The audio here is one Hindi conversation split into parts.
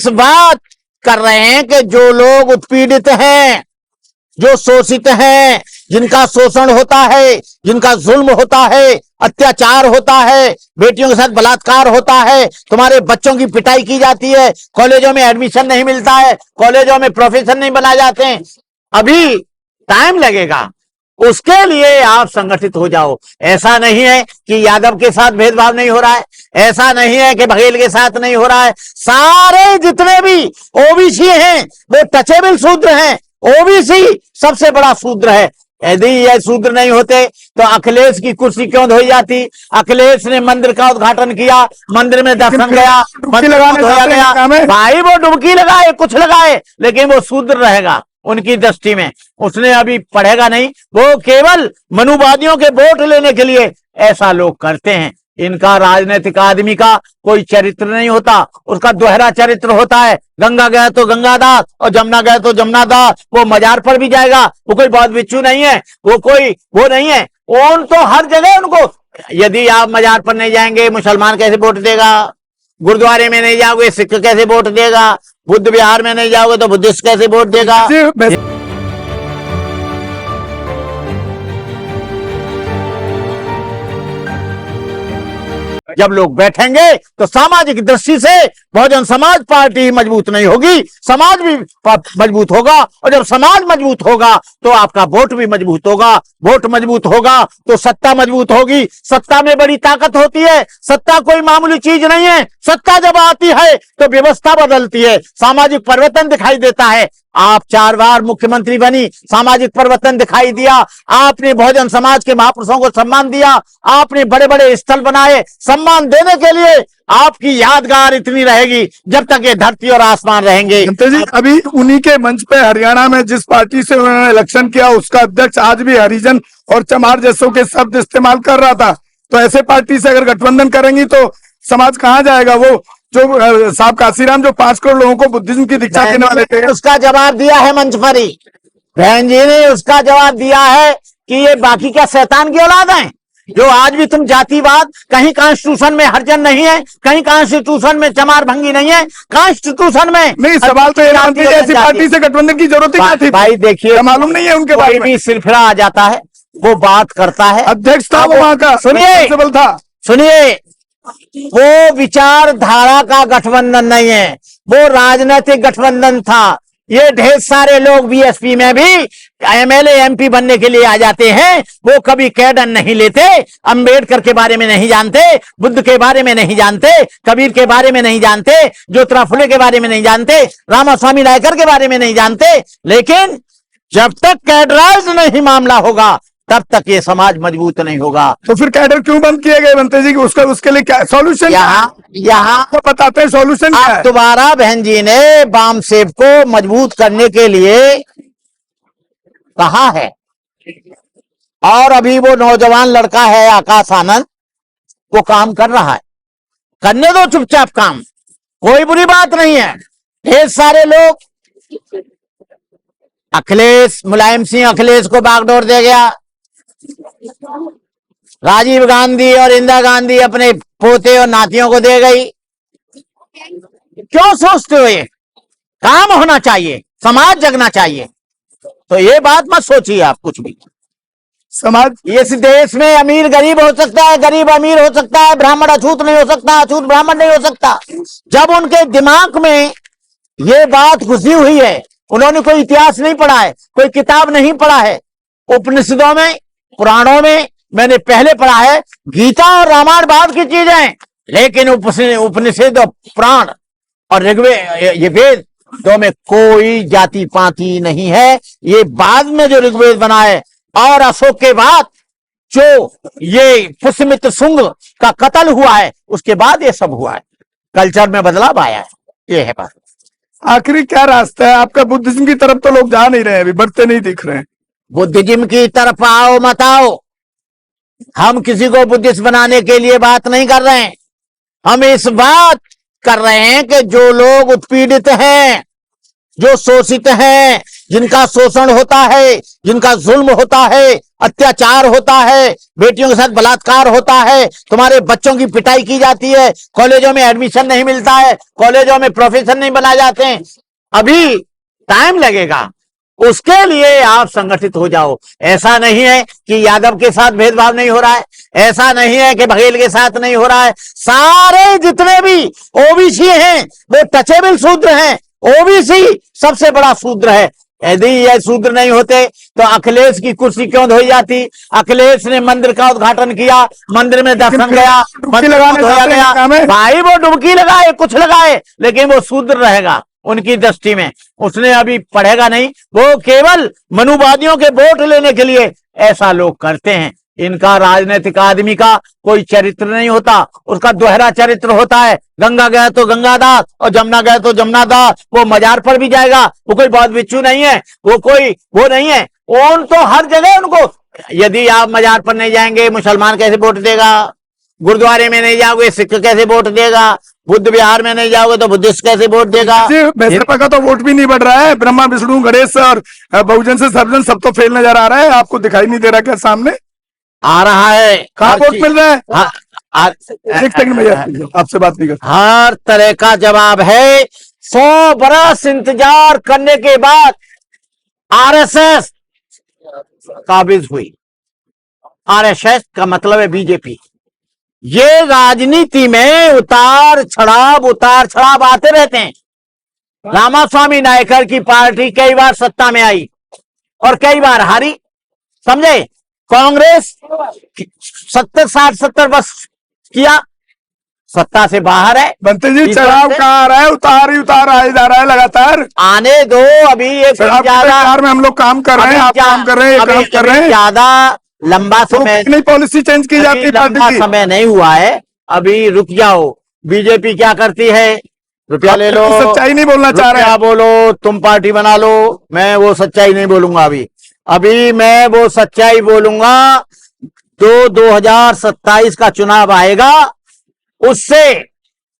इस बात कर रहे हैं कि जो लोग उत्पीड़ित हैं, जो शोषित हैं, जिनका शोषण होता है, जिनका जुल्म होता है, अत्याचार होता है, बेटियों के साथ बलात्कार होता है, तुम्हारे बच्चों की पिटाई की जाती है, कॉलेजों में एडमिशन नहीं मिलता है, कॉलेजों में प्रोफेसर नहीं बनाए जाते हैं, अभी टाइम लगेगा। उसके लिए आप संगठित हो जाओ। ऐसा नहीं है कि यादव के साथ भेदभाव नहीं हो रहा है, ऐसा नहीं है कि बघेल के साथ नहीं हो रहा है। सारे जितने भी ओबीसी हैं वो टचेबल शूद्र हैं। ओबीसी सबसे बड़ा शूद्र है। यदि ये शूद्र नहीं होते तो अखिलेश की कुर्सी क्यों धोई जाती? अखिलेश ने मंदिर का उद्घाटन किया, मंदिर में दर्शन गया, मंदिर को धोया गया। भाई वो डुबकी लगाए, कुछ लगाए, लेकिन वो शूद्र रहेगा उनकी दृष्टि में। उसने अभी पढ़ेगा नहीं, वो केवल मनुवादियों के वोट लेने के लिए ऐसा लोग करते हैं। इनका राजनीतिक आदमी का कोई चरित्र नहीं होता, उसका दोहरा चरित्र होता है। गंगा गया तो गंगादास और जमुना गया तो जमुनादास। वो मजार पर भी जाएगा, वो कोई बहुत बिच्छू नहीं है, वो कोई वो नहीं है। उन तो हर जगह उनको, यदि आप मजार पर नहीं जाएंगे मुसलमान कैसे वोट देगा? गुरुद्वारे में नहीं जाओगे सिख कैसे वोट देगा? बुद्ध विहार में नहीं जाओगे तो बुद्धिस्ट कैसे वोट देगा? जब लोग बैठेंगे तो सामाजिक दृष्टि से बहुजन समाज पार्टी मजबूत नहीं होगी, समाज भी मजबूत होगा। और जब समाज मजबूत होगा तो आपका वोट भी मजबूत होगा। वोट मजबूत होगा तो सत्ता मजबूत होगी। सत्ता में बड़ी ताकत होती है। सत्ता कोई मामूली चीज नहीं है। सत्ता जब आती है तो व्यवस्था बदलती है, सामाजिक परिवर्तन दिखाई देता है। आप 4 बार मुख्यमंत्री बनी, सामाजिक परिवर्तन दिखाई दिया। आपने बहुजन समाज के महापुरुषों को सम्मान दिया, आपने बड़े बड़े स्थल बनाए। सम्मान देने के लिए आपकी यादगार इतनी रहेगी जब तक ये धरती और आसमान रहेंगे। जी, अभी उन्हीं के मंच पे हरियाणा में जिस पार्टी से उन्होंने इलेक्शन किया उसका अध्यक्ष आज भी हरिजन और चमार जैसों के शब्द इस्तेमाल कर रहा था। तो ऐसे पार्टी से अगर गठबंधन करेंगी तो समाज कहाँ जाएगा? वो जो साहब काशीराम जो 5 करोड़ लोगों को बुद्धिज्म की दीक्षा देने वाले थे, उसका जवाब दिया है मंच पर ही। बहन जी ने उसका जवाब दिया है कि ये बाकी क्या शैतान की औलाद है जो आज भी तुम जातिवाद, कहीं कॉन्स्टिट्यूशन में हरिजन नहीं है, कहीं कॉन्स्टिट्यूशन में चमार भंगी नहीं है, कॉन्स्टिट्यूशन में नहीं। सवाल तो ऐसी पार्टी से गठबंधन की जरूरत ही क्या थी? भाई देखिए, मालूम नहीं है उनके बारे में। सिलसिला आ जाता है, वो बात करता है, अध्यक्ष था वो वहां का, सुनिए, वो विचारधारा का गठबंधन नहीं है, वो राजनीतिक गठबंधन था। ये ढेर सारे लोग बीएसपी में भी एमएलए एमपी बनने के लिए आ जाते हैं, वो कभी कैडर नहीं लेते, अंबेडकर के बारे में नहीं जानते, बुद्ध के बारे में नहीं जानते, कबीर के बारे में नहीं जानते, ज्योतिराव फुले के बारे में नहीं जानते, रामास्वामी नायकर के बारे में नहीं जानते। लेकिन जब तक कैडराइज नहीं मामला होगा तब तक ये समाज मजबूत नहीं होगा। तो फिर कैडर क्यों बंद किए गए बनते जी? उसके लिए क्या सॉल्यूशन? यहाँ तो बताते हैं सॉल्यूशन क्या है। दोबारा बहन जी ने बाम सेब को मजबूत करने के लिए कहा है, और अभी वो नौजवान लड़का है आकाश आनंद, वो काम कर रहा है। करने दो चुपचाप काम, कोई बुरी बात नहीं है। ढेर सारे लोग, अखिलेश, मुलायम सिंह अखिलेश को बागडोर दे गया, राजीव गांधी और इंदिरा गांधी अपने पोते और नातियों को दे गई। क्यों सोचते हो? ये काम होना चाहिए, समाज जगना चाहिए। तो ये बात मत सोचिए आप कुछ भी। समाज, इस देश में अमीर गरीब हो सकता है, गरीब अमीर हो सकता है, ब्राह्मण अछूत नहीं हो सकता, अछूत ब्राह्मण नहीं हो सकता। जब उनके दिमाग में ये बात घुसी हुई है, उन्होंने कोई इतिहास नहीं पढ़ा है, कोई किताब नहीं पढ़ा है, उपनिषदों में, पुराणों में मैंने पहले पढ़ा है, गीता और रामायण बाद की चीजें, लेकिन उपनिषद और पुराण और ऋग्वेद, ये वेद दो में कोई जाति पाति नहीं है। ये बाद में जो ऋग्वेद बना है, और अशोक के बाद जो ये पुष्यमित्र शुंग का कत्ल हुआ है उसके बाद ये सब हुआ है, कल्चर में बदलाव आया है। ये है बात। आखिरी क्या रास्ता है आपका? बुद्धिज्म की तरफ तो लोग जा नहीं रहे, अभी बढ़ते नहीं दिख रहे हैं। बुद्धिज्म की तरफ आओ मत आओ, हम किसी को बुद्धिस्ट बनाने के लिए बात नहीं कर रहे हैं। हम इस बात कर रहे हैं कि जो लोग उत्पीड़ित हैं, जो शोषित हैं, जिनका शोषण होता है, जिनका जुल्म होता है, अत्याचार होता है, बेटियों के साथ बलात्कार होता है, तुम्हारे बच्चों की पिटाई की जाती है, कॉलेजों में एडमिशन नहीं मिलता है, कॉलेजों में प्रोफेसर नहीं बनाए जाते हैं, अभी टाइम लगेगा। उसके लिए आप संगठित हो जाओ। ऐसा नहीं है कि यादव के साथ भेदभाव नहीं हो रहा है, ऐसा नहीं है कि बघेल के साथ नहीं हो रहा है। सारे जितने भी ओबीसी हैं वो टचेबल शूद्र हैं। ओबीसी सबसे बड़ा शूद्र है। यदि ये शूद्र नहीं होते तो अखिलेश की कुर्सी क्यों धोई जाती? अखिलेश ने मंदिर का उद्घाटन किया, मंदिर में दर्शन गया, मंदिर को धोया गया। भाई वो डुबकी लगाए, कुछ लगाए, लेकिन वो शूद्र रहेगा उनकी दृष्टि में। उसने अभी पढ़ेगा नहीं, वो केवल मनुवादियों के वोट लेने के लिए ऐसा लोग करते हैं। इनका राजनीतिक आदमी का कोई चरित्र नहीं होता, उसका दोहरा चरित्र होता है। गंगा गया तो गंगादास और जमुना गया तो जमुनादास। वो मजार पर भी जाएगा, वो कोई बहुत बिच्छू नहीं है, वो कोई वो नहीं है। उन तो हर जगह उनको, यदि आप मजार पर नहीं जाएंगे मुसलमान कैसे वोट देगा? गुरुद्वारे में नहीं जाओगे सिख कैसे वोट देगा? बुद्ध विहार में नहीं जाओगे तो बुद्धिस्ट कैसे वोट देगा? भाजपा का तो वोट भी नहीं बढ़ रहा है। ब्रह्मा विष्णु गणेश और बहुजन से सर्वजन सब तो फेल नजर आ रहा है। आपको दिखाई नहीं दे रहा क्या सामने आ रहा है? कहाँ वोट मिल रहा है? एक सेकंड में आपसे बात नहीं कर। हर तरह का जवाब है। 100 बरस इंतजार करने के बाद आरएसएस काबिज हुई। आरएसएस का मतलब है बीजेपी। ये राजनीति में उतार चढ़ाव आते रहते हैं। रामास्वामी नायकर की पार्टी कई बार सत्ता में आई और कई बार हारी, समझे? कांग्रेस 70 वर्ष किया, सत्ता से बाहर है। बनते जी चढ़ाव कहाँ आ रहा है? उतार ही उतार आए जा रहा है लगातार। आने दो, अभी एक ज्यादा में हम लोग काम कर रहे हैं, आप काम कर रहे हैं, काम कर रहे हैं। ज्यादा लंबा समय नहीं, पॉलिसी चेंज की जाती है, लंबा समय नहीं हुआ है, अभी रुक जाओ। बीजेपी क्या करती है? रुपया ले लो, सच्चाई नहीं बोलना चाह रहे हैं। बोलो, तुम पार्टी बना लो। मैं वो सच्चाई नहीं बोलूंगा। अभी मैं वो सच्चाई बोलूंगा जो 2027 का चुनाव आएगा उससे।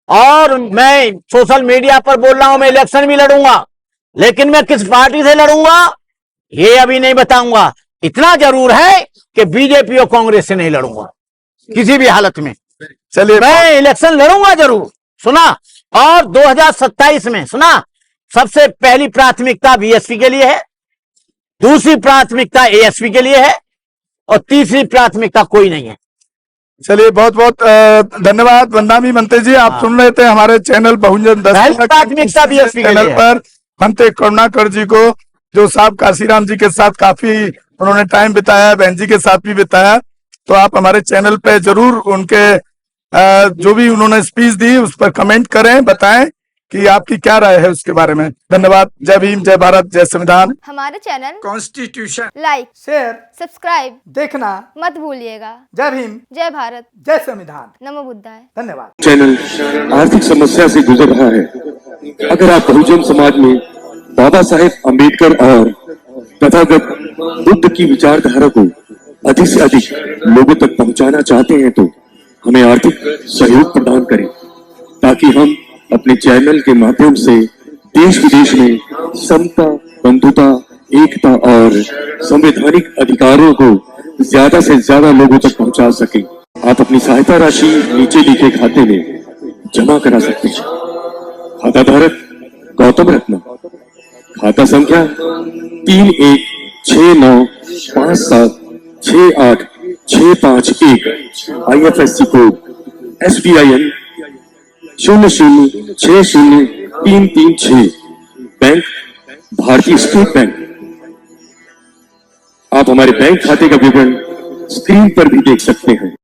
और मैं सोशल मीडिया पर बोल रहा हूं, मैं इलेक्शन भी लड़ूंगा, लेकिन मैं किस पार्टी से लड़ूंगा ये अभी नहीं बताऊंगा। इतना जरूर है कि बीजेपी और कांग्रेस से नहीं लड़ूंगा किसी भी हालत में। चलिए, मैं इलेक्शन लड़ूंगा जरूर, सुना। और 2027 में सुना, सबसे पहली प्राथमिकता बीएसपी के लिए है, दूसरी प्राथमिकता एएसपी के लिए है और तीसरी प्राथमिकता कोई नहीं है। चलिए, बहुत बहुत धन्यवाद वंदामी मनते जी। आप सुन रहे थे हमारे चैनल बहुजन प्राथमिकता बीएसपी चैनल पर मनते करुणाकर जी को, जो साहब काशीराम जी के साथ काफी उन्होंने टाइम बिताया, बहन जी के साथ भी बिताया। तो आप हमारे चैनल पे जरूर उनके जो भी उन्होंने स्पीच दी उस पर कमेंट करें, बताएं कि आपकी क्या राय है उसके बारे में। धन्यवाद। जय भीम, जय भारत, जय संविधान। हमारे channel constitution like, share, subscribe देखना मत भूलिएगा। जय भीम, जय भारत, जय संविधान। नमो बुद्धाय। धन्यवाद। चैनल आर्थिक समस्या से गुजर रहा है। अगर आप बहुजन समाज में बाबा साहेब अम्बेडकर और तथागत बुद्ध की विचारधारा को अधिक से अधिक लोगों तक पहुंचाना चाहते हैं तो हमें आर्थिक सहयोग प्रदान करें, ताकि हम अपने चैनल के माध्यम से देश विदेश में समता, बंधुता, एकता और संवैधानिक अधिकारों को ज्यादा से ज्यादा लोगों तक पहुंचा सकें। आप अपनी सहायता राशि नीचे लिखे खाते में जमा करा सकते हैं। खाता धारक गौतम रत्ना, खाता संख्या 3169576865 IFSC कोड SBIN 0060336, बैंक भारतीय स्टेट बैंक। आप हमारे बैंक खाते का विवरण स्क्रीन पर भी देख सकते हैं।